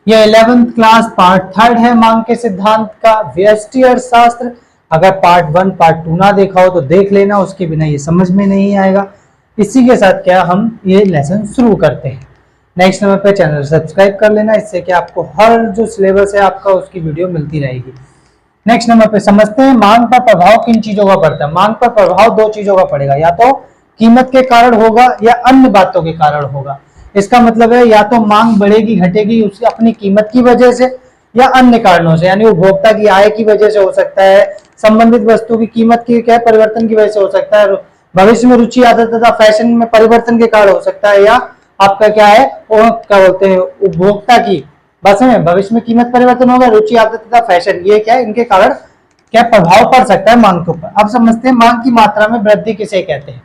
ये 11th class part 3 है मांग के सिद्धांत का व्यष्टि अर्थशास्त्र। अगर पार्ट 1 पार्ट 2 ना देखा हो तो देख लेना, उसके बिना ये समझ में नहीं आएगा। इसी के साथ क्या हम ये लेसन शुरू करते हैं। नेक्स्ट नंबर पे चैनल सब्सक्राइब कर लेना, इससे कि आपको हर जो सिलेबस है आपका उसकी वीडियो मिलती रहेगी। नेक्स्ट नंबर पे समझते हैं मांग पर प्रभाव किन चीजों का पड़ता है। मांग पर प्रभाव दो चीजों का पड़ेगा, या तो कीमत के कारण होगा या अन्य बातों के कारण होगा। इसका मतलब है या तो मांग बढ़ेगी घटेगी उसकी अपनी कीमत की वजह से या अन्य कारणों से, यानी उपभोक्ता की आय की वजह से हो सकता है, संबंधित वस्तु की कीमत की क्या परिवर्तन की वजह से हो सकता है, भविष्य में रुचि आदत तथा फैशन में परिवर्तन के कारण हो सकता है, या आपका क्या है वो क्या बोलते हैं उपभोक्ता की बस में भविष्य में कीमत परिवर्तन होगा, रुचि आदत तथा फैशन, ये क्या है इनके कारण क्या प्रभाव पड़ सकता है मांग के ऊपर। अब समझते हैं मांग की मात्रा में वृद्धि किसे कहते हैं।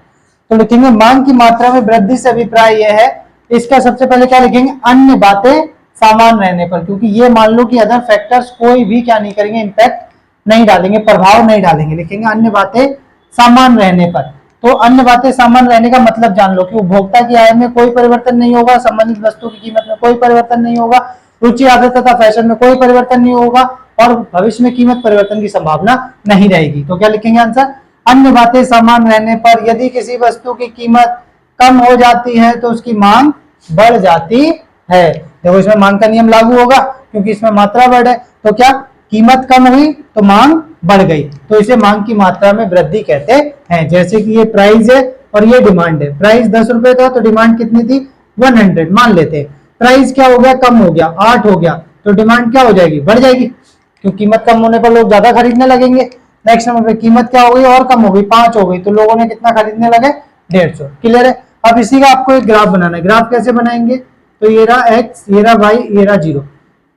तो लिखेंगे मांग की मात्रा में वृद्धि से अभिप्राय यह है, इसका सबसे पहले क्या लिखेंगे अन्य बातें समान रहने पर, क्योंकि ये मान लो कि अदर फैक्टर्स कोई भी क्या नहीं करेंगे, इंपैक्ट नहीं डालेंगे, प्रभाव नहीं डालेंगे। लिखेंगे अन्य बातें समान रहने पर। तो अन्य बातें समान रहने का मतलब जान लो कि उपभोक्ता की आय में कोई परिवर्तन नहीं होगा, संबंधित वस्तु की कीमत में कोई परिवर्तन नहीं होगा, रुचि आदत तथा फैशन में कोई परिवर्तन नहीं होगा और भविष्य में कीमत परिवर्तन की संभावना नहीं रहेगी। तो क्या लिखेंगे आंसर अन्य बातें समान रहने पर यदि किसी वस्तु की कीमत कम हो जाती है तो उसकी मांग बढ़ जाती है। देखो इसमें मांग का नियम लागू होगा क्योंकि इसमें मात्रा बढ़ है, तो क्या कीमत कम हुई तो मांग बढ़ गई, तो इसे मांग की मात्रा में वृद्धि कहते हैं। जैसे कि ये प्राइस है और ये डिमांड है, प्राइस 10 रुपए था तो डिमांड कितनी थी 100 मान लेते हैं। प्राइस क्या हो गया कम हो गया 8 हो गया तो डिमांड क्या हो जाएगी बढ़ जाएगी, क्योंकि कीमत कम होने पर लोग ज्यादा खरीदने लगेंगे। नेक्स्ट नंबर पे कीमत क्या हो गई और कम हो गई 5 हो गई तो लोगों ने कितना खरीदने लगे 150। क्लियर है। अब इसी का आपको एक ग्राफ बनाना है। ग्राफ कैसे बनाएंगे, तो ये रहा एक्स, ये रहा वाई, ये रहा जीरो,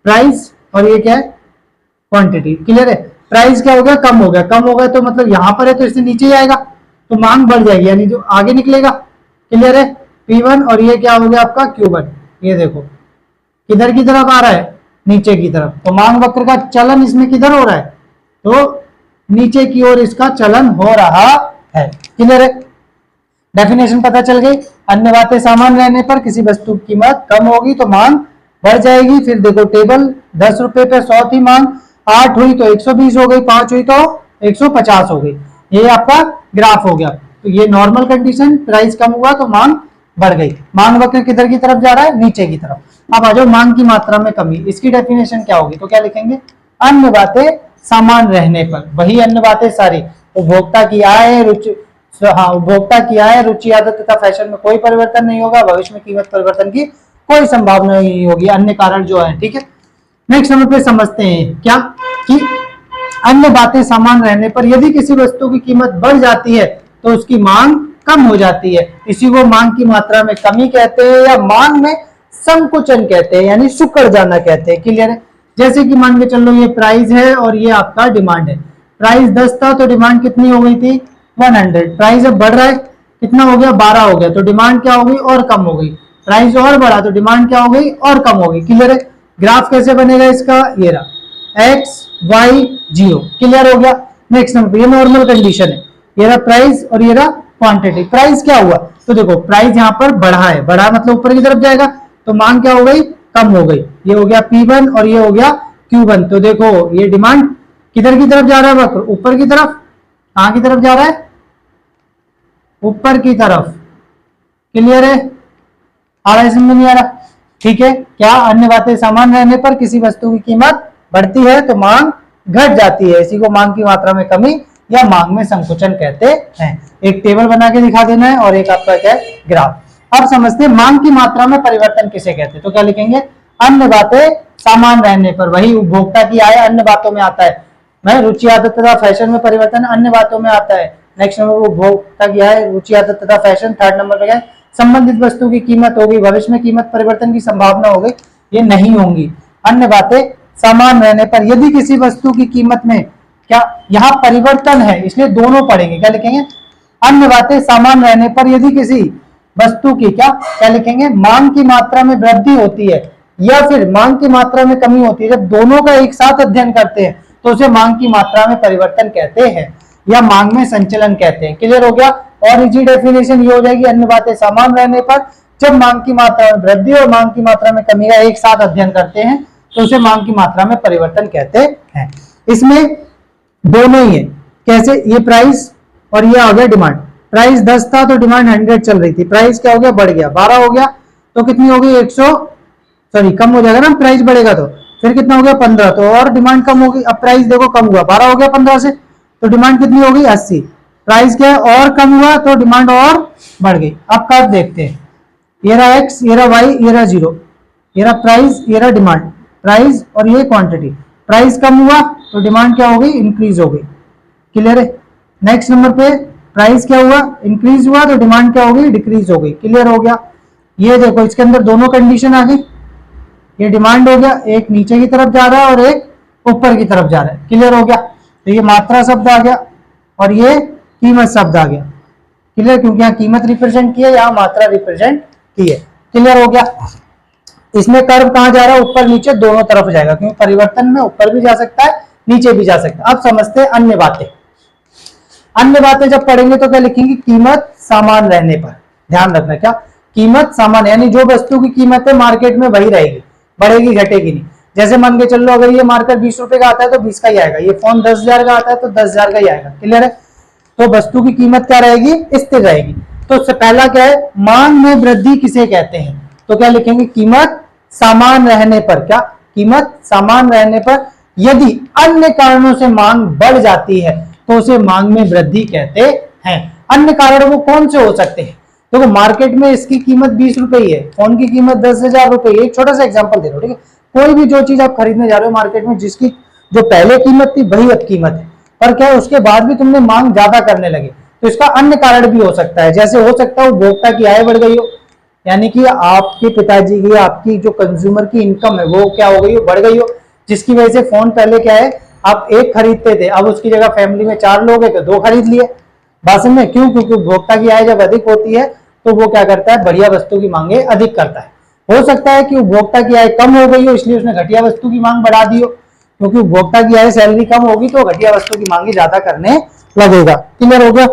प्राइस और ये क्या है क्वांटिटी। क्लियर है। प्राइस क्या हो गया कम हो गया, कम हो गया तो मतलब यहां पर है तो इससे नीचे जाएगा तो मांग बढ़ जाएगी, यानी जो आगे निकलेगा। क्लियर है। P1 और ये क्या हो गया आपका Q1, ये देखो किधर की तरफ आ रहा है नीचे की तरफ, तो मांग वक्र का चलन इसमें किधर हो रहा है तो नीचे की ओर इसका चलन हो रहा है। क्लियर है। डेफिनेशन पता चल गई। अन्य बातें समान रहने पर किसी वस्तु की कीमत कम होगी तो मांग बढ़ जाएगी। फिर देखो टेबल 10 रुपए पे 100 थी मांग, 8 हुई तो 120 हो गई, 5 हुई तो 150 हो गई। ये आपका ग्राफ हो गया। तो ये नॉर्मल कंडीशन, प्राइस कम हुआ तो मांग बढ़ गई। मांग वक्र किधर की तरफ जा रहा है नीचे की तरफ। अब आ जाओ मांग की मात्रा में कमी, इसकी डेफिनेशन क्या होगी, तो क्या लिखेंगे अन्य बातें समान रहने पर, वही अन्य बातें सारी, उपभोक्ता की आय रुचि, हाँ उपभोक्ता की आय रुचि आदत तथा फैशन में कोई परिवर्तन नहीं होगा, भविष्य में कीमत परिवर्तन की कोई संभावना नहीं होगी, अन्य कारण जो है। ठीक है। नेक्स्ट नंबर पे समझते हैं क्या कि अन्य बातें समान रहने पर यदि किसी वस्तु की कीमत बढ़ जाती है तो उसकी मांग कम हो जाती है। इसी को मांग की मात्रा में कमी कहते हैं या मांग में संकुचन कहते हैं, यानी सुकड़ जाना कहते हैं। क्लियर है। जैसे कि मान के चलो ये प्राइस है और ये आपका डिमांड है। प्राइस 10 था तो डिमांड कितनी हो गई थी 100। प्राइस अब बढ़ रहा है कितना हो गया 12 हो गया तो डिमांड क्या हो गई और कम हो गई। प्राइस और बढ़ा तो डिमांड क्या हो गई और कम हो गई। क्लियर है। ग्राफ कैसे बनेगा इसका, ये रहा एक्स वाई जीरो। क्लियर हो गया। नेक्स्ट नंबर ये नॉर्मल कंडीशन है, ये रहा प्राइस और ये रहा क्वांटिटी। प्राइस क्या हुआ तो देखो प्राइस यहाँ पर बढ़ा है, बढ़ा मतलब ऊपर की तरफ जाएगा तो मांग क्या हो गई कम हो गई। ये हो गया P1 और ये हो गया Q1। तो देखो ये डिमांड किधर की तरफ जा रहा है वक्र ऊपर की तरफ, कहां की तरफ जा रहा है ऊपर की तरफ। क्लियर है। आ रहा है समझ नहीं आ रहा। ठीक है। क्या अन्य बातें समान रहने पर किसी वस्तु की कीमत बढ़ती है तो मांग घट जाती है, इसी को मांग की मात्रा में कमी या मांग में संकुचन कहते हैं। एक टेबल बना के दिखा देना है और एक आपका क्या है ग्राफ। अब समझते हैं मांग की मात्रा में परिवर्तन किसे कहते हैं, तो क्या लिखेंगे अन्य बातें समान रहने पर, वही उपभोक्ता की आय अन्य बातों में आता है, मैं रुचि आदत तथा फैशन में परिवर्तन अन्य बातों में आता है। नेक्स्ट नंबर उपभोक्ता की आय रुचि आदत तथा फैशन। थर्ड नंबर पे क्या संबंधित वस्तु की कीमत होगी, भविष्य में कीमत परिवर्तन की संभावना हो गई, ये नहीं होंगी। अन्य बातें समान रहने पर यदि किसी वस्तु की कीमत में क्या यहाँ परिवर्तन है इसलिए दोनों पढ़ेंगे। क्या लिखेंगे अन्य बातें समान रहने पर यदि किसी वस्तु की क्या लिखेंगे मांग की मात्रा में वृद्धि होती है या फिर मांग की मात्रा में कमी होती है। जब दोनों का एक साथ अध्ययन करते हैं तो उसे मांग की मात्रा में परिवर्तन कहते हैं या मांग में संचलन कहते हैं। क्लियर हो गया। और इजी डेफिनेशन ये हो जाएगी अन्य बातें समान रहने पर जब मांग की मात्रा में वृद्धि और मांग की मात्रा में कमी का एक साथ अध्ययन करते हैं तो उसे मांग की मात्रा में परिवर्तन कहते हैं। इसमें दोनों ही है। कैसे? ये प्राइस और ये आ गया डिमांड। प्राइस 10 था तो डिमांड 100 चल रही थी, प्राइस क्या हो गया? बढ़ गया, 12 हो गया तो कितनी हो गई? 100 सॉरी कम हो जाएगा ना, प्राइस बढ़ेगा तो फिर कितना हो गया? 15, तो और डिमांड कम होगी। अब प्राइस देखो कम हुआ, 12 हो गया 15 से, तो डिमांड कितनी हो गई? 80। प्राइस क्या है? और कम हुआ तो डिमांड और बढ़ गई। अब कर्व देखते हैं, ये रहा x, ये रहा y, ये रहा 0, ये रहा प्राइस, ये रहा डिमांड। प्राइस और ये क्वांटिटी, प्राइस कम हुआ तो डिमांड क्या हो गई? इंक्रीज हो गई। क्लियर है? नेक्स्ट नंबर पे प्राइस क्या हुआ? इंक्रीज हुआ तो डिमांड क्या हो गई? डिक्रीज हो गई। क्लियर हो गया? ये देखो इसके अंदर दोनों कंडीशन आ गई। ये डिमांड हो गया, एक नीचे की तरफ जा रहा है और एक ऊपर की तरफ जा रहा है। क्लियर हो गया? तो ये मात्रा शब्द आ गया और ये कीमत शब्द आ गया। क्लियर? क्योंकि यहाँ कीमत रिप्रेजेंट की है, यहाँ मात्रा रिप्रेजेंट की है। क्लियर हो गया? इसमें कर्व कहां जा रहा है? ऊपर नीचे दोनों तरफ जाएगा, क्योंकि परिवर्तन में ऊपर भी जा सकता है नीचे भी जा सकता है। अब समझते हैं अन्य बातें। अन्य बातें जब पढ़ेंगे तो क्या लिखेंगे? कीमत समान रहने पर। ध्यान रखना, क्या? कीमत समान, यानी जो वस्तु की कीमत है मार्केट में वही रहेगी, बढ़ेगी घटेगी नहीं। जैसे मान के चल लो, अगर ये मार्कर 20 रुपए का आता है तो 20 का ही आएगा, ये फोन 10,000 का आता है तो 10,000 का ही आएगा। क्लियर है? तो वस्तु की कीमत क्या रहेगी? स्थिर रहेगी। तो उससे पहला क्या है? मांग में वृद्धि किसे कहते हैं? तो क्या लिखेंगे? कीमत समान रहने पर। क्या? कीमत समान रहने पर यदि अन्य कारणों से मांग बढ़ जाती है तो उसे मांग में वृद्धि कहते हैं। अन्य कारण वो कौन से हो सकते हैं? देखो मार्केट में इसकी कीमत 20 रुपए ही है, फोन की कीमत 10,000 रुपए। एक छोटा सा एग्जांपल दे रहा हूं, ठीक है? कोई भी जो चीज आप खरीदने जा रहे हो मार्केट में, जिसकी जो पहले कीमत थी वही अब कीमत है, पर क्या है उसके बाद भी तुमने मांग ज्यादा करने लगे, तो इसका अन्य कारण भी हो सकता है। जैसे हो सकता है उपभोक्ता की आय बढ़ गई हो, यानी कि आपके पिताजी की, आपकी जो कंज्यूमर की इनकम है वो क्या हो गई हो? बढ़ गई हो, जिसकी वजह से फोन पहले क्या है आप एक खरीदते थे, अब उसकी जगह फैमिली में 4 लोग हैं तो 2 खरीद लिए। बात में क्यों? क्योंकि उपभोक्ता की आय जब अधिक होती है तो वो क्या करता है? बढ़िया वस्तु की मांगे अधिक करता है। हो सकता है कि उपभोक्ता की आय कम हो गई हो इसलिए उसने घटिया वस्तु की मांग बढ़ा दी हो, क्योंकि उपभोक्ता की आय सैलरी कम होगी तो घटिया वस्तु की मांगे ज्यादा करने लगेगा। क्लियर हो गया?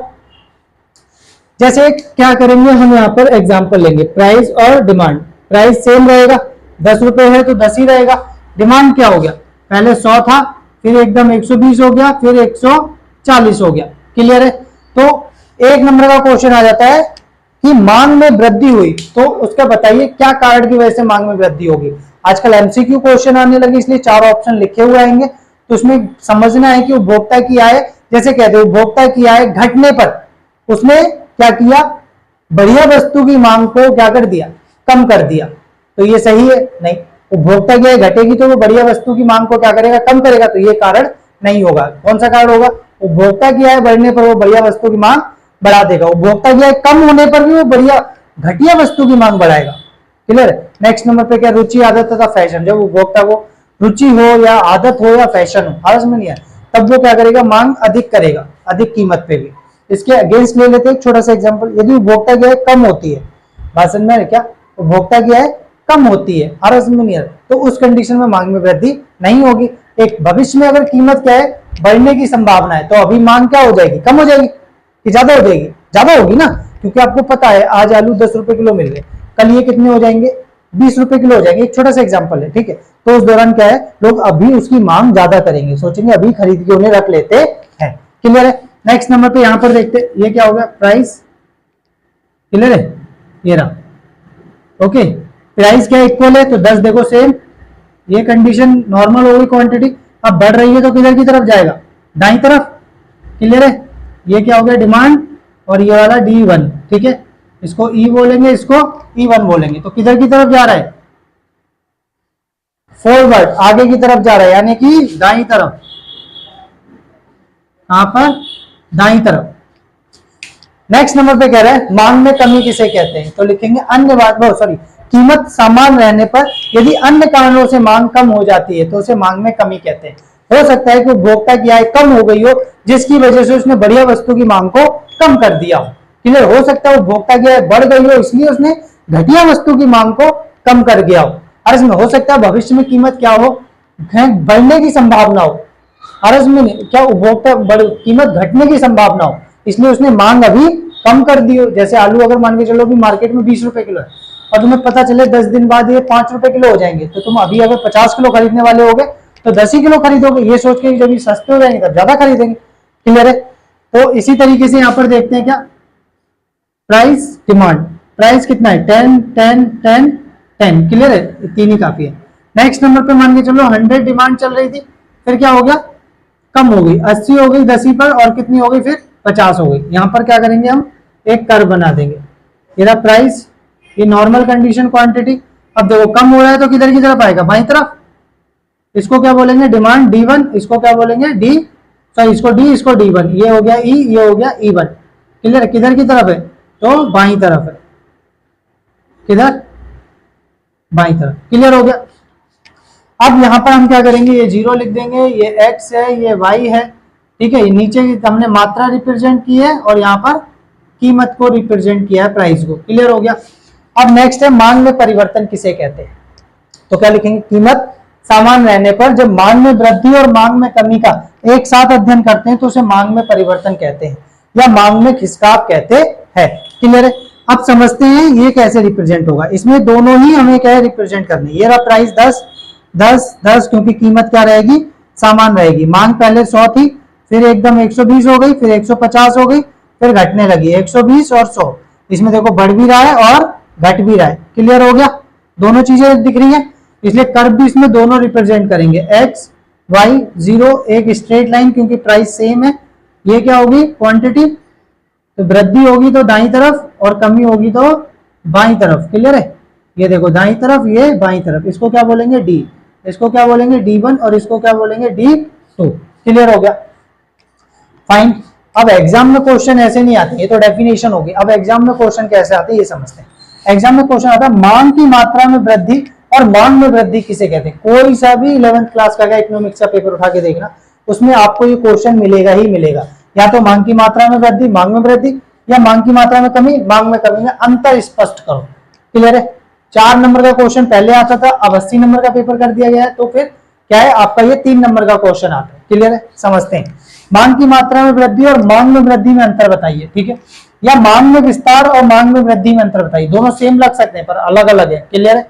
जैसे क्या करेंगे हम यहाँ पर एग्जांपल लेंगे, प्राइस और डिमांड। प्राइस सेम रहेगा, 10 रुपए है तो 10 ही रहेगा। डिमांड क्या हो गया? पहले 100 था, फिर एकदम 120 हो गया, फिर 140 हो गया। क्लियर है? तो 1 नंबर का क्वेश्चन आ जाता है कि मांग में वृद्धि हुई, तो उसका बताइए क्या कारण की वजह से मांग में वृद्धि होगी। आजकल एमसीक्यू क्वेश्चन आने लगे इसलिए 4 ऑप्शन लिखे हुए आएंगे, तो उसमें समझना है कि उपभोक्ता की आय, जैसे कहते हैं उपभोक्ता की आय घटने पर उसने क्या किया? बढ़िया वस्तु की मांग को क्या कर दिया? कम कर दिया। तो ये सही है? नहीं। उपभोक्ता की आय घटेगी तो वो बढ़िया वस्तु की मांग को क्या करेगा? कम करेगा, तो ये कारण नहीं होगा। कौन सा कारण होगा? उपभोक्ता की आय बढ़ने पर वो बढ़िया वस्तु की मांग बढ़ा देगा, उपभोक्ता की आय कम होने पर भी वो बढ़िया घटिया वस्तु की मांग बढ़ाएगा। क्लियर? नेक्स्ट नंबर पे क्या? रुचि, आदत तथा फैशन। जब उपभोक्ता को रुचि हो या आदत हो या फैशन हो, आवाज में नहीं है, तब वो क्या करेगा? मांग अधिक करेगा, अधिक कीमत पे भी। इसके अगेंस्ट ले लेते हैं एक छोटा सा एग्जांपल। यदि उपभोक्ता की आय कम होती है, बात समझ में है क्या? उपभोक्ता की आय कम होती है, आवाज में नहीं है, तो उस कंडीशन में मांग में वृद्धि नहीं होगी। एक भविष्य में अगर कीमत क्या है? बढ़ने की संभावना है, तो अभी मांग क्या हो जाएगी? कम हो जाएगी कि ज्यादा हो जाएगी? ज्यादा होगी ना, क्योंकि आपको पता है आज आलू 10 रुपए किलो मिल रहे, कल ये कितने हो जाएंगे? 20 रुपए किलो हो जाएंगे। एक छोटा सा एग्जांपल है, ठीक है? तो उस दौरान क्या है? लोग अभी उसकी मांग ज्यादा करेंगे, सोचेंगे अभी खरीद के उन्हें रख लेते हैं। क्लियर है? नेक्स्ट नंबर पे यहां पर देखते, ये क्या होगा? प्राइस। क्लियर है? ये रहा। ओके, प्राइस क्या इक्वल है? तो 10 देखो सेम, ये कंडीशन नॉर्मल हो गई क्वांटिटी। अब बढ़ रही है तो किधर की तरफ जाएगा? दाईं तरफ। क्लियर है? ये क्या हो गया? डिमांड, और ये वाला D1, ठीक है? इसको E बोलेंगे, इसको E1 बोलेंगे। तो किधर की तरफ जा रहा है? फॉरवर्ड, आगे की तरफ जा रहा है, यानी कि दाईं तरफ। कहां पर? दाईं तरफ। नेक्स्ट नंबर पे कह रहा है मांग में कमी किसे कहते हैं? तो लिखेंगे अन्य बात, सॉरी, कीमत समान रहने पर यदि अन्य कारणों से मांग कम हो जाती है तो उसे मांग में कमी कहते हैं। हो सकता है कि उपभोक्ता की आय कम हो गई हो जिसकी वजह से उसने बढ़िया वस्तु की मांग को कम कर दिया हो। क्लियर? हो सकता है उपभोक्ता की आय बढ़ गई हो इसलिए उसने घटिया वस्तु की मांग को कम कर दिया हो। अर्ज में हो सकता है भविष्य में कीमत क्या हो? बढ़ने की संभावना हो। अर्ज में क्या? उपभोक्ता कीमत घटने की संभावना हो, इसलिए उसने मांग अभी कम कर दी हो। जैसे आलू अगर मान के चलो भी मार्केट में 20 रुपए किलो है, और तुम्हें पता चले 10 दिन बाद ये 5 रुपए किलो हो जाएंगे, तो तुम अभी अगर 50 किलो खरीदने वाले होगे तो 10 ही किलो खरीदोगे, ये सोच के जब ये सस्ते हो जाएंगे तब ज्यादा खरीदेंगे। क्लियर है? तो इसी तरीके से यहाँ पर देखते हैं क्या, प्राइस डिमांड, प्राइस कितना है 10 10 10 10। क्लियर है? 3 ही काफी है। नेक्स्ट नंबर पे मान के चलो 100 डिमांड चल रही थी, फिर क्या हो गया, कम हो गई, 80 हो गई 10 ही पर, और कितनी हो गई फिर 50 हो गई। यहाँ पर क्या करेंगे हम, एक कर्व बना देंगे, ये रहा प्राइस, ये नॉर्मल कंडीशन क्वांटिटी। अब देखो कम हो रहा है तो किधर की तरफ आएगा, बाईं तरफ। इसको क्या बोलेंगे, डिमांड D1, इसको क्या बोलेंगे D, सॉरी इसको D, इसको D1, ये हो गया E, ये हो गया E1। क्लियर है? किधर की तरफ है, तो बाईं तरफ है, किधर, बाईं तरफ। क्लियर हो गया? अब यहां पर हम क्या करेंगे, ये 0 लिख देंगे, ये x है, ये y है, ठीक है। ये नीचे की हमने मात्रा रिप्रेजेंट की है और यहाँ पर कीमत को रिप्रेजेंट किया है, प्राइस को। क्लियर हो गया? अब नेक्स्ट है मांग में परिवर्तन किसे कहते हैं, तो क्या लिखेंगे, कीमत समान रहने पर जब मांग में वृद्धि और मांग में कमी का एक साथ अध्ययन करते हैं तो उसे मांग में परिवर्तन कहते हैं या मांग में खिसकाव कहते हैं। क्लियर है? अब समझते हैं ये कैसे रिप्रेजेंट होगा। इसमें दोनों ही हमें क्या है रिप्रेजेंट करने। ये रहा प्राइस 10 10 10, क्योंकि कीमत क्या रहेगी, समान रहेगी। मांग पहले 100 थी, फिर एकदम 120 हो गई, फिर 150 हो गई, फिर घटने लगी 120 और 100। इसमें देखो बढ़ भी रहा है और घट भी रहा है। क्लियर हो गया? दोनों चीजें दिख रही है, इसलिए कर्व भी इसमें दोनों रिप्रेजेंट करेंगे, x y 0, एक स्ट्रेट लाइन क्योंकि प्राइस सेम है। ये क्या होगी, क्वांटिटी, तो वृद्धि होगी तो दाईं तरफ और कमी होगी तो बाईं तरफ। क्लियर है? ये देखो दाईं तरफ, ये बाईं तरफ, इसको क्या बोलेंगे D, इसको क्या बोलेंगे D1 और इसको क्या बोलेंगे D2। क्लियर हो गया? फाइन। अब एग्जाम में क्वेश्चन ऐसे नहीं आते, ये तो डेफिनेशन होगी। अब एग्जाम में क्वेश्चन कैसे आते हैं ये समझते हैं। एग्जाम में क्वेश्चन आता है मांग की मात्रा में वृद्धि और मांग में वृद्धि किसे कहते हैं। कोई सा भी 11th क्लास का इकोनॉमिक्स का पेपर उठा के देखना, उसमें आपको ये क्वेश्चन मिलेगा ही मिलेगा। या तो मांग की मात्रा में वृद्धि, मांग में वृद्धि, या मांग की मात्रा में कमी, मांग में कमी में अंतर स्पष्ट करो। क्लियर है? 4 नंबर का क्वेश्चन पहले आता था, अब 80 नंबर का पेपर कर दिया गया है, तो फिर क्या है आपका ये 3 नंबर का क्वेश्चन आता है। क्लियर है? समझते हैं। मांग की मात्रा में वृद्धि और मांग में वृद्धि में अंतर बताइए। ठीक है? या मांग में विस्तार और मांग में वृद्धि में अंतर बताइए। दोनों सेम लग सकते हैं पर अलग अलग है। क्लियर है?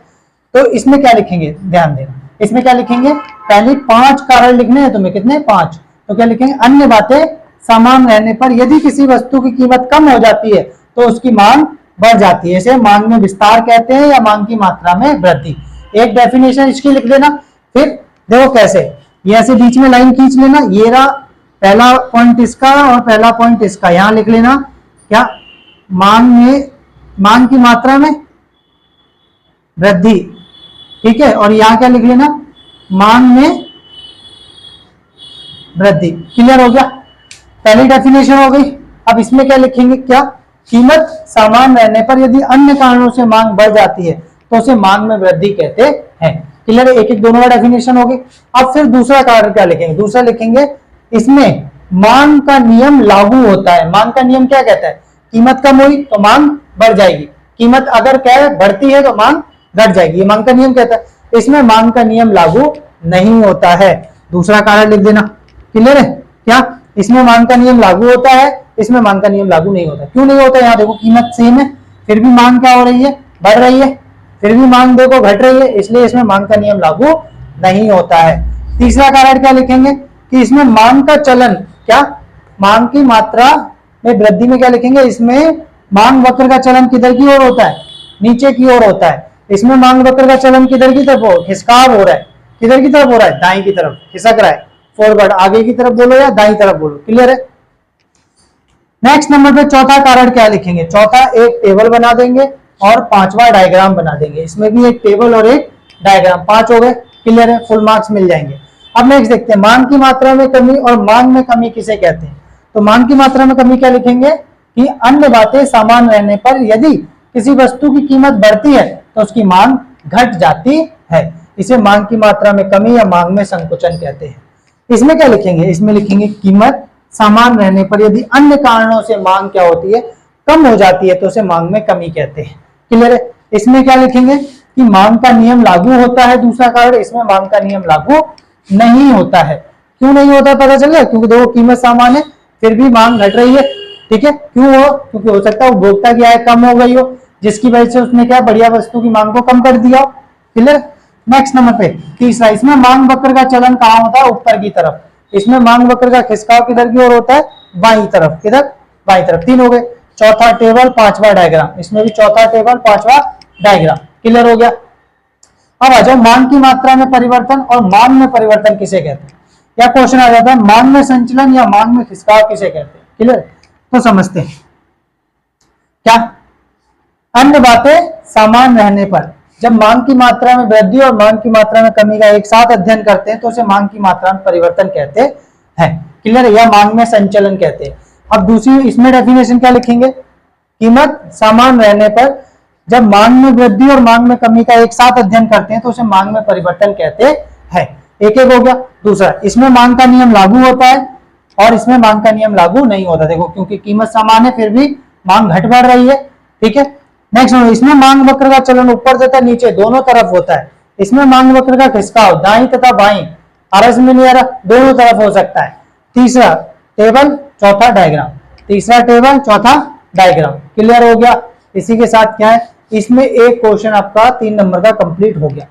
तो इसमें क्या लिखेंगे, ध्यान देना, इसमें क्या लिखेंगे, पहले 5 कारण लिखने हैं तुम्हें। कितने? 5। तो क्या लिखेंगे, अन्य बातें समान रहने पर यदि किसी वस्तु की कीमत कम हो जाती है तो उसकी मांग बढ़ जाती है। इसे मांग में विस्तार कहते हैं या मांग की मात्रा में वृद्धि। एक डेफिनेशन इसकी लिख देना। फिर देखो कैसे, ये ऐसे बीच में लाइन खींच लेना, ये रहा पहला पॉइंट इसका और पहला पॉइंट इसका, यहां लिख लेना क्या, मांग की मात्रा में वृद्धि। ठीक है? और यहां क्या लिख लेना, मांग में वृद्धि। क्लियर हो गया? पहली डेफिनेशन हो गई। अब इसमें क्या लिखेंगे, क्या, कीमत समान रहने पर यदि अन्य कारणों से मांग बढ़ जाती है तो उसे मांग में वृद्धि कहते हैं। क्लियर है? एक एक दोनों का डेफिनेशन हो गई। अब फिर दूसरा कारण क्या लिखेंगे, दूसरा लिखेंगे इसमें मांग का नियम लागू होता है। मांग का नियम क्या कहता है, कीमत कम हुई तो मांग बढ़ जाएगी, कीमत अगर क्या है बढ़ती है तो मांग घट जाएगी, ये मांग का नियम कहता है। इसमें मांग का नियम लागू नहीं होता है। दूसरा कारण लिख देना। क्लियर है? क्या, इसमें मांग का नियम लागू होता है, इसमें मांग का नियम लागू नहीं होता। क्यों नहीं होता, यहाँ देखो कीमत सेम है फिर भी मांग क्या हो रही है, बढ़ रही है, फिर भी मांग देखो घट रही है, इसलिए इसमें मांग का नियम लागू नहीं होता है। तीसरा कारण क्या लिखेंगे कि इसमें मांग का चलन, क्या, मांग की मात्रा में वृद्धि में क्या लिखेंगे, इसमें मांग वक्र का चलन किधर की ओर होता है, नीचे की ओर होता है। इसमें मांग वक्र का चलन किधर की तरफ हो, खिसकाव हो रहा है। किधर की तरफ हो रहा है, दाएं की तरफ खिसक रहा है, फॉरवर्ड, आगे की तरफ बोलो या दाईं तरफ बोलो। क्लियर है? नेक्स्ट नंबर पे चौथा कारण क्या लिखेंगे, चौथा एक टेबल बना देंगे और 5वां डायग्राम बना देंगे। इसमें भी एक टेबल और एक डायग्राम, 5 हो गए। क्लियर है? फुल मार्क्स मिल जाएंगे। अब नेक्स्ट देखते हैं मांग की मात्रा में कमी और मांग में कमी किसे कहते हैं। तो मांग की मात्रा में कमी क्या लिखेंगे कि अन्य बातें समान रहने पर यदि किसी वस्तु की कीमत बढ़ती है तो उसकी मांग घट जाती है। इसे मांग की मात्रा में कमी या मांग में संकुचन कहते हैं। इसमें क्या लिखेंगे, इसमें लिखेंगे कीमत समान रहने पर यदि अन्य कारणों से मांग क्या होती है, कम हो जाती है तो उसे मांग में कमी कहते हैं। क्लियर है? इसमें क्या लिखेंगे कि मांग का नियम लागू होता है। दूसरा कारण, इसमें मांग का नियम लागू नहीं होता है। क्यों नहीं होता पता चल गया, क्योंकि देखो कीमत समान है फिर भी मांग घट रही है। ठीक है? क्यों हो, क्योंकि हो सकता है उपभोक्ता की आय कम हो गई हो, जिसकी वजह से उसने क्या बढ़िया वस्तु की मांग को कम कर दिया। क्लियर। नेक्स्ट नंबर पे तीसरा, इसमें मांग वक्र का चलन कहाँ होता है, ऊपर की तरफ। इसमें मांग वक्र का खिसकाव किधर की ओर होता है, बाईं तरफ। किधर, बाईं तरफ। 3 हो गए। चौथा टेबल, पांचवा डायग्राम, इसमें भी चौथा टेबल पांचवा डायग्राम। क्लियर हो गया। अब आ जाओ मांग की मात्रा में परिवर्तन और मांग में परिवर्तन किसे कहते हैं। क्या क्वेश्चन आ जाता है, मांग में संचलन या मांग में खिसकाव किसे कहते हैं। क्लियर, तो समझते हैं। क्या अन्य बातें समान रहने पर जब मांग की मात्रा में वृद्धि और मांग की मात्रा में कमी का एक साथ अध्ययन करते हैं तो उसे मांग की मात्रा में परिवर्तन कहते हैं। क्लियर, या मांग में संचलन कहते हैं। अब दूसरी इसमें डेफिनेशन क्या लिखेंगे, कीमत समान रहने पर जब मांग में वृद्धि और मांग में कमी का एक साथ अध्ययन करते हैं तो उसे मांग में परिवर्तन कहते हैं। एक एक हो गया। दूसरा, इसमें मांग का नियम लागू होता है और इसमें मांग का नियम लागू नहीं होता। देखो, क्योंकि कीमत समान है फिर भी मांग घट बढ़ रही है। ठीक है। नेक्स्ट, इसमें मांग वक्र का चलन ऊपर तथा नीचे दोनों तरफ होता है। इसमें मांग वक्र का खिसकाव दाईं तथा बाईं, आरस में नहीं आ रहा, दोनों तरफ हो सकता है। तीसरा टेबल, चौथा डायग्राम। तीसरा टेबल, चौथा डायग्राम। क्लियर हो गया। इसी के साथ क्या है, इसमें एक क्वेश्चन आपका 3 नंबर का कंप्लीट हो गया।